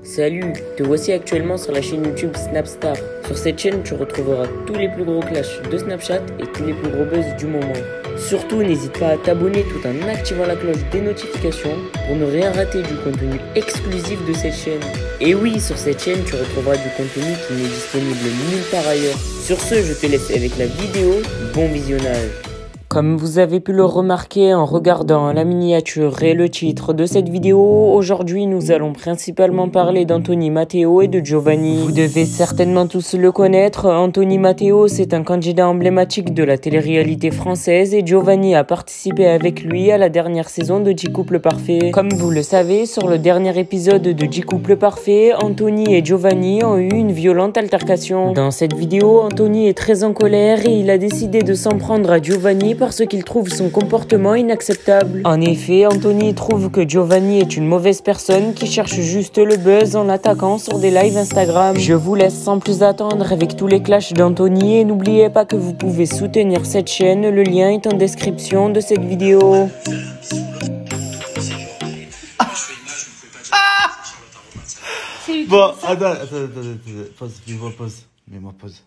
Salut, te voici actuellement sur la chaîne YouTube Snapstar. Sur cette chaîne, tu retrouveras tous les plus gros clashs de Snapchat et tous les plus gros buzz du moment. Surtout, n'hésite pas à t'abonner tout en activant la cloche des notifications pour ne rien rater du contenu exclusif de cette chaîne. Et oui, sur cette chaîne, tu retrouveras du contenu qui n'est disponible nulle part ailleurs. Sur ce, je te laisse avec la vidéo. Bon visionnage. Comme vous avez pu le remarquer en regardant la miniature et le titre de cette vidéo, aujourd'hui nous allons principalement parler d'Anthony Matteo et de Giovanni. Vous devez certainement tous le connaître, Anthony Matteo c'est un candidat emblématique de la télé-réalité française et Giovanni a participé avec lui à la dernière saison de 10 couples parfaits. Comme vous le savez, sur le dernier épisode de 10 couples parfaits, Anthony et Giovanni ont eu une violente altercation. Dans cette vidéo, Anthony est très en colère et il a décidé de s'en prendre à Giovanni parce qu'il trouve son comportement inacceptable. En effet, Anthony trouve que Giovanni est une mauvaise personne qui cherche juste le buzz en l'attaquant sur des lives Instagram. Je vous laisse sans plus attendre avec tous les clashs d'Anthony et n'oubliez pas que vous pouvez soutenir cette chaîne, le lien est en description de cette vidéo. Bon, attends, mets-moi pause.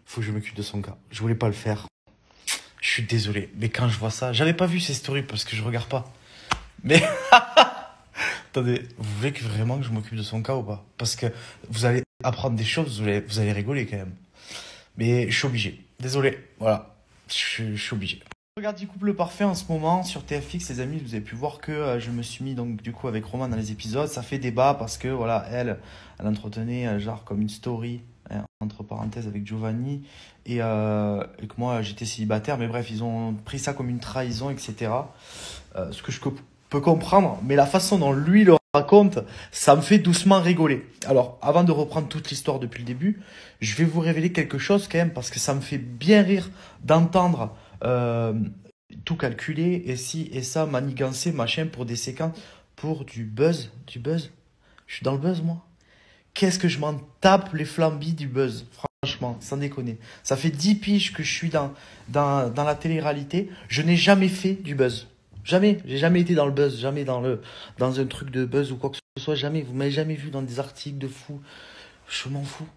Faut que je m'occupe de son cas. Je voulais pas le faire. Je suis désolé, mais quand je vois ça, j'avais pas vu ces stories parce que je regarde pas. Mais attendez, vous voulez vraiment que je m'occupe de son cas ou pas? Parce que vous allez apprendre des choses, vous allez rigoler quand même. Mais je suis obligé. Désolé, voilà, je suis obligé. Je regarde 10 couples parfaits en ce moment sur TFX, les amis. Vous avez pu voir que je me suis mis donc du coup avec Roman dans les épisodes. Ça fait débat parce que voilà, elle entretenait genre comme une story, hein, entre parenthèses, avec Giovanni et que moi j'étais célibataire. Mais bref, ils ont pris ça comme une trahison, etc. Ce que je peux comprendre, mais la façon dont lui le raconte, ça me fait doucement rigoler. Alors, avant de reprendre toute l'histoire depuis le début, je vais vous révéler quelque chose quand même parce que ça me fait bien rire d'entendre tout calculer et ci et ça, manigancer, machin, pour des séquences, pour du buzz. Du buzz? Je suis dans le buzz, moi. Qu'est-ce que je m'en tape les flambis du buzz, franchement, sans déconner. Ça fait 10 piges que je suis dans la télé-réalité. Je n'ai jamais fait du buzz. Jamais. J'ai jamais été dans le buzz, jamais dans un truc de buzz ou quoi que ce soit. Jamais. Vous m'avez jamais vu dans des articles de fou. Je m'en fous.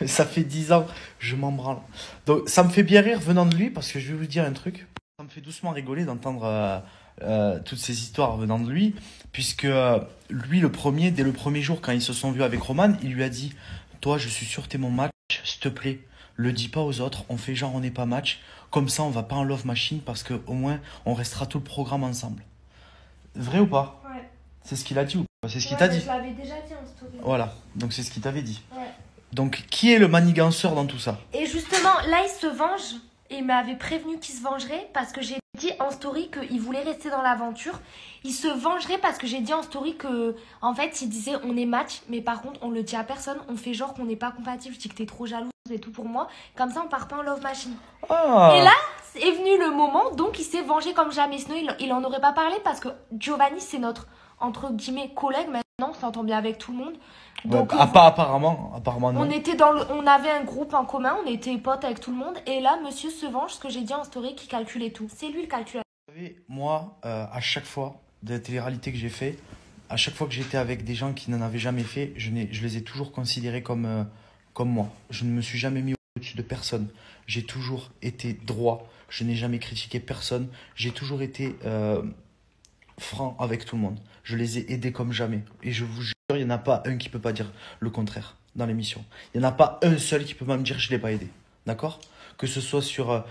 Ça fait 10 ans, je m'en branle. Donc ça me fait bien rire venant de lui parce que je vais vous dire un truc. Ça me fait doucement rigoler d'entendre toutes ces histoires venant de lui, puisque lui, dès le premier jour, quand ils se sont vus avec Roman, il lui a dit « Toi, je suis sûr, t'es mon match, s'il te plaît, le dis pas aux autres, on fait genre on n'est pas match, comme ça on va pas en love machine parce qu'au moins on restera tout le programme ensemble. » Vrai ou pas? Ouais. C'est ce qu'il a dit ou pas? C'est ce qu'il t'a dit? Je l'avais déjà dit en story. Voilà, donc c'est ce qu'il t'avait dit. Ouais. Donc qui est le maniganceur dans tout ça? Et justement, là, il se venge. Et il m'avait prévenu qu'il se vengerait parce que j'ai dit en story qu'il voulait rester dans l'aventure. Il se vengerait parce que j'ai dit en story que, en fait, il disait on est match, mais par contre, on le dit à personne. On fait genre qu'on n'est pas compatible. Je dis que t'es trop jalouse et tout pour moi. Comme ça, on part pas en love machine. Ah. Et là, est venu le moment, donc il s'est vengé comme jamais. Sinon, il en aurait pas parlé parce que Giovanni, c'est notre, entre guillemets, collègue. Maintenant, on s'entend bien avec tout le monde. Donc, ouais, apparemment non. On avait un groupe en commun, on était potes avec tout le monde. Et là, monsieur se venge, ce que j'ai dit en story, qui calculait tout. C'est lui le calculateur. Vous savez, moi, à chaque fois de la télé-réalité que j'ai fait, à chaque fois que j'étais avec des gens qui n'en avaient jamais fait, je les ai toujours considérés comme moi. Je ne me suis jamais mis au-dessus de personne. J'ai toujours été droit. Je n'ai jamais critiqué personne. J'ai toujours été franc avec tout le monde. Je les ai aidés comme jamais. Et je vous jure, il n'y en a pas un qui ne peut pas dire le contraire dans l'émission. Il n'y en a pas un seul qui peut me dire je ne l'ai pas aidé. D'accord? Que ce soit sur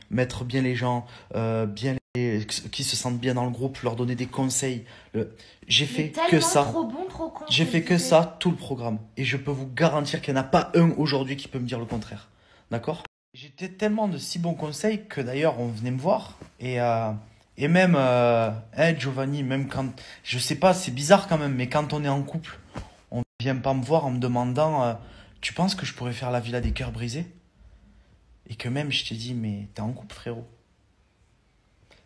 mettre bien les gens, qui se sentent bien dans le groupe, leur donner des conseils. J'ai fait que ça. Trop bon, trop con, j'ai fait que ça tout le programme. Et je peux vous garantir qu'il n'y en a pas un aujourd'hui qui peut me dire le contraire. D'accord? J'étais tellement de si bons conseils que d'ailleurs on venait me voir. Et même, Giovanni, même quand, je sais pas, c'est bizarre quand même, mais quand on est en couple, on vient pas me voir en me demandant, tu penses que je pourrais faire la villa des cœurs brisés? Et que même, je t'ai dit, mais t'es en couple, frérot.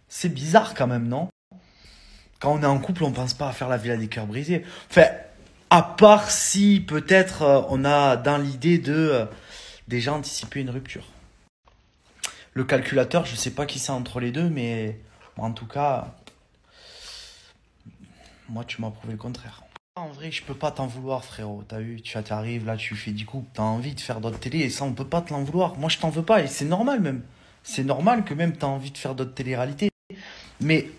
C'est bizarre quand même, non? Quand on est en couple, on pense pas à faire la villa des cœurs brisés. Enfin, à part si, peut-être, on a dans l'idée déjà anticiper une rupture. Le calculateur, je sais pas qui c'est entre les deux, mais... En tout cas, moi, tu m'as prouvé le contraire. En vrai, je peux pas t'en vouloir, frérot. T'as vu, tu arrives là, tu fais du coup, t'as envie de faire d'autres télé et ça, on peut pas te l'en vouloir. Moi, je t'en veux pas et c'est normal même. C'est normal que même t'as envie de faire d'autres télé-réalités. Mais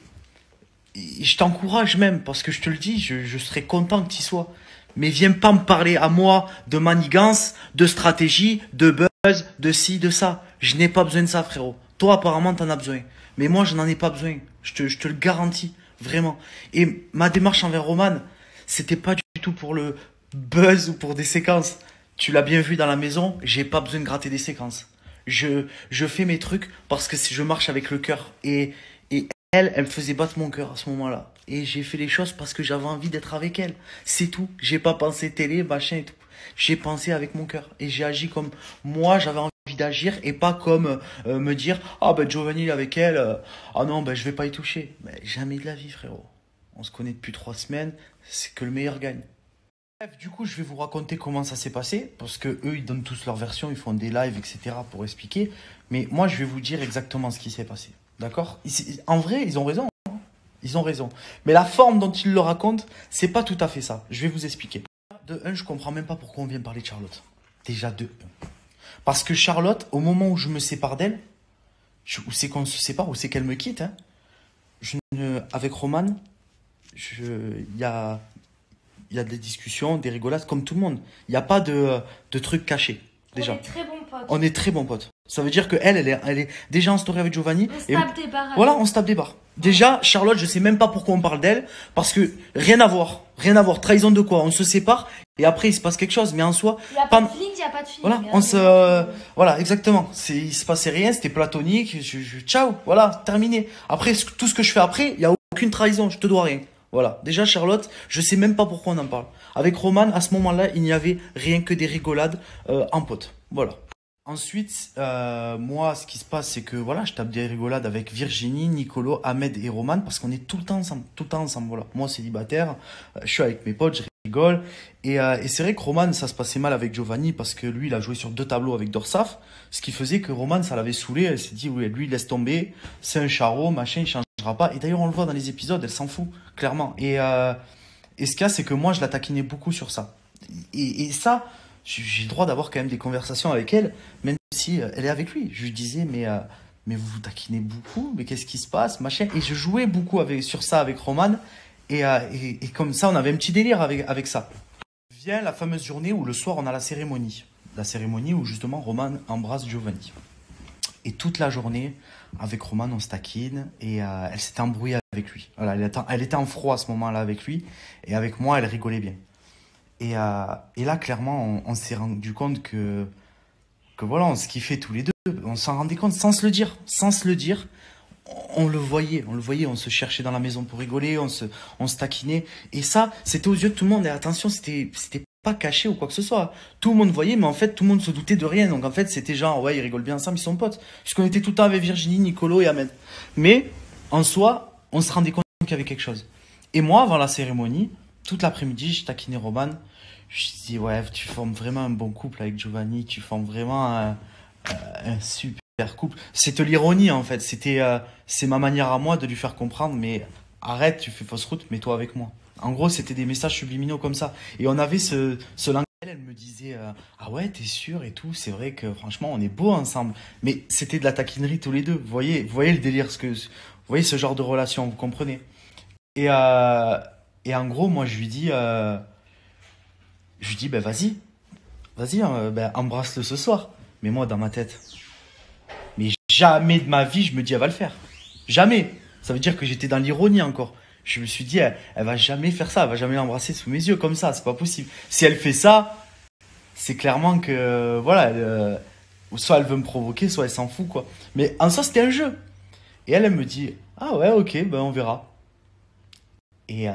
je t'encourage même parce que je te le dis, je serais content que tu y sois. Mais viens pas me parler à moi de manigance, de stratégie, de buzz, de ci, de ça. Je n'ai pas besoin de ça, frérot. Toi, apparemment, t'en as besoin. Mais moi, je n'en ai pas besoin. Je te le garantis, vraiment. Et ma démarche envers Roman, c'était pas du tout pour le buzz ou pour des séquences. Tu l'as bien vu dans la maison, j'ai pas besoin de gratter des séquences. Je fais mes trucs parce que je marche avec le cœur. Et elle me faisait battre mon cœur à ce moment-là. Et j'ai fait les choses parce que j'avais envie d'être avec elle. C'est tout. J'ai pas pensé télé, machin et tout. J'ai pensé avec mon cœur. Et j'ai agi comme moi, j'avais envie d'agir et pas comme me dire ah ben Giovanni il est avec elle, ah non ben je vais pas y toucher. Mais jamais de la vie, frérot. On se connaît depuis 3 semaines, c'est que le meilleur gagne. Bref, du coup, je vais vous raconter comment ça s'est passé, parce que eux, ils donnent tous leur version, ils font des lives, etc. pour expliquer. Mais moi, je vais vous dire exactement ce qui s'est passé. D'accord? En vrai, ils ont raison. Hein. Ils ont raison. Mais la forme dont ils le racontent, c'est pas tout à fait ça. Je vais vous expliquer. De un, je comprends même pas pourquoi on vient parler de Charlotte. Déjà de un. Parce que Charlotte, au moment où je me sépare d'elle, où c'est qu'on se sépare, où c'est qu'elle me quitte, hein, avec Roman, il y a des discussions, des rigolades comme tout le monde. Il n'y a pas de trucs cachés, déjà. On est très bons potes. On est très bons potes. Ça veut dire qu'elle, elle est déjà en story avec Giovanni. On se tape des barres. Voilà, on se tape des barres. Déjà, Charlotte, je sais même pas pourquoi on parle d'elle. Parce que rien à voir. Rien à voir. Trahison de quoi? On se sépare et après, il se passe quelque chose. Mais en soi. Il n'y a pas de feeling, il n'y a pas de feeling. Voilà, voilà, exactement. Il se passait rien, c'était platonique. Ciao, voilà, terminé. Après, tout ce que je fais après, il n'y a aucune trahison. Je te dois rien. Voilà. Déjà, Charlotte, je sais même pas pourquoi on en parle. Avec Roman, à ce moment-là, il n'y avait rien que des rigolades en pote. Voilà. Ensuite, moi, ce qui se passe, c'est que voilà, je tape des rigolades avec Virginie, Nicolo, Ahmed et Roman parce qu'on est tout le temps ensemble, voilà. Moi, célibataire, je suis avec mes potes, je rigole. Et c'est vrai que Roman, ça se passait mal avec Giovanni parce que lui, il a joué sur 2 tableaux avec Dorsaf, ce qui faisait que Roman, ça l'avait saoulé. Elle s'est dit, oui, lui, laisse tomber, c'est un charreau, machin, il changera pas. Et d'ailleurs, on le voit dans les épisodes, elle s'en fout, clairement. Et ce qu'il y a, c'est que moi, je la taquinais beaucoup sur ça. Et ça, j'ai le droit d'avoir quand même des conversations avec elle, même si elle est avec lui. Je lui disais, mais vous vous taquinez beaucoup, mais qu'est-ce qui se passe, machin. Et je jouais beaucoup sur ça avec Roman. Et comme ça, on avait un petit délire avec ça. Vient la fameuse journée où le soir, on a la cérémonie. La cérémonie où justement Roman embrasse Giovanni. Et toute la journée, avec Roman, on se taquine. Et elle s'était embrouillée avec lui. Voilà, elle était en froid à ce moment-là avec lui. Et avec moi, elle rigolait bien. Et là, clairement, on s'est rendu compte que voilà, on se kiffait tous les deux. On s'en rendait compte sans se le dire. Sans se le dire, on le voyait. On se cherchait dans la maison pour rigoler, on se taquinait. Et ça, c'était aux yeux de tout le monde. Et attention, c'était pas caché ou quoi que ce soit. Tout le monde voyait, mais en fait, tout le monde se doutait de rien. Donc en fait, c'était genre, ouais, ils rigolent bien ensemble, ils sont potes. Puisqu'on était tout le temps avec Virginie, Nicolo et Ahmed. Mais, en soi, on se rendait compte qu'il y avait quelque chose. Et moi, avant la cérémonie, toute l'après-midi, je taquinais Roman. Je dis, ouais, tu formes vraiment un bon couple avec Giovanni. Tu formes vraiment un super couple. C'est de l'ironie, en fait. C'est ma manière à moi de lui faire comprendre, mais arrête, tu fais fausse route, mets-toi avec moi. En gros, c'était des messages subliminaux comme ça. Et on avait ce langage. Elle me disait, ah ouais, t'es sûr et tout. C'est vrai que franchement, on est beaux ensemble. Mais c'était de la taquinerie tous les deux. Vous voyez le délire, vous voyez ce genre de relation, vous comprenez. Et en gros, moi, je lui dis, ben vas-y, hein, ben, embrasse-le ce soir. Mais moi, dans ma tête, mais jamais de ma vie, je me dis, elle va le faire. Jamais. Ça veut dire que j'étais dans l'ironie encore. Je me suis dit, elle va jamais faire ça, elle va jamais l'embrasser sous mes yeux comme ça, c'est pas possible. Si elle fait ça, c'est clairement que, voilà, soit elle veut me provoquer, soit elle s'en fout, quoi. Mais en soi, c'était un jeu. Et elle me dit, ah ouais, ok, ben on verra. Et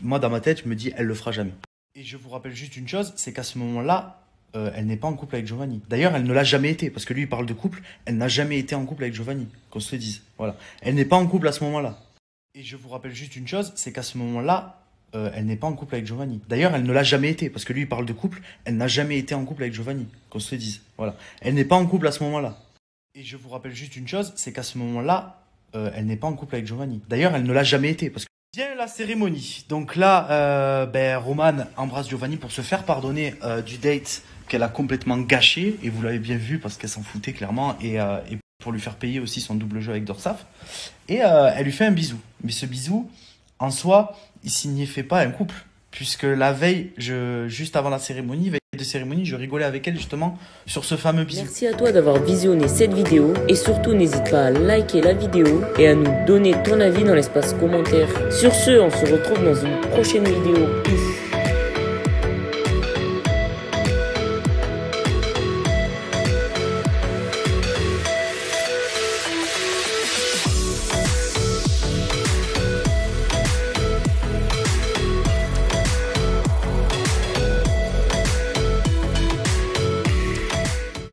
moi, dans ma tête, je me dis, elle le fera jamais. Et je vous rappelle juste une chose, c'est qu'à ce moment-là, elle n'est pas en couple avec Giovanni. D'ailleurs, elle ne l'a jamais été, parce que lui, il parle de couple, elle n'a jamais été en couple avec Giovanni, qu'on se le dise. Voilà. Elle n'est pas en couple à ce moment-là. Et je vous rappelle juste une chose, c'est qu'à ce moment-là, elle n'est pas en couple avec Giovanni. D'ailleurs, elle ne l'a jamais été, parce que lui, il parle de couple, elle n'a jamais été en couple avec Giovanni, qu'on se le dise. Voilà. Elle n'est pas en couple à ce moment-là. Et je vous rappelle juste une chose, c'est qu'à ce moment-là, elle n'est pas en couple avec Giovanni. D'ailleurs, elle ne l'a jamais été, parce que Vient la cérémonie. Donc là, Roman embrasse Giovanni pour se faire pardonner du date qu'elle a complètement gâché. Et vous l'avez bien vu parce qu'elle s'en foutait clairement. Et pour lui faire payer aussi son double jeu avec Dorsaf. Et elle lui fait un bisou. Mais ce bisou, en soi, il signifiait pas un couple. Puisque la veille, juste avant la cérémonie, veille de cérémonie, je rigolais avec elle justement sur ce fameux bisou. Merci à toi d'avoir visionné cette vidéo et surtout n'hésite pas à liker la vidéo et à nous donner ton avis dans l'espace commentaire. Sur ce, on se retrouve dans une prochaine vidéo. Peace.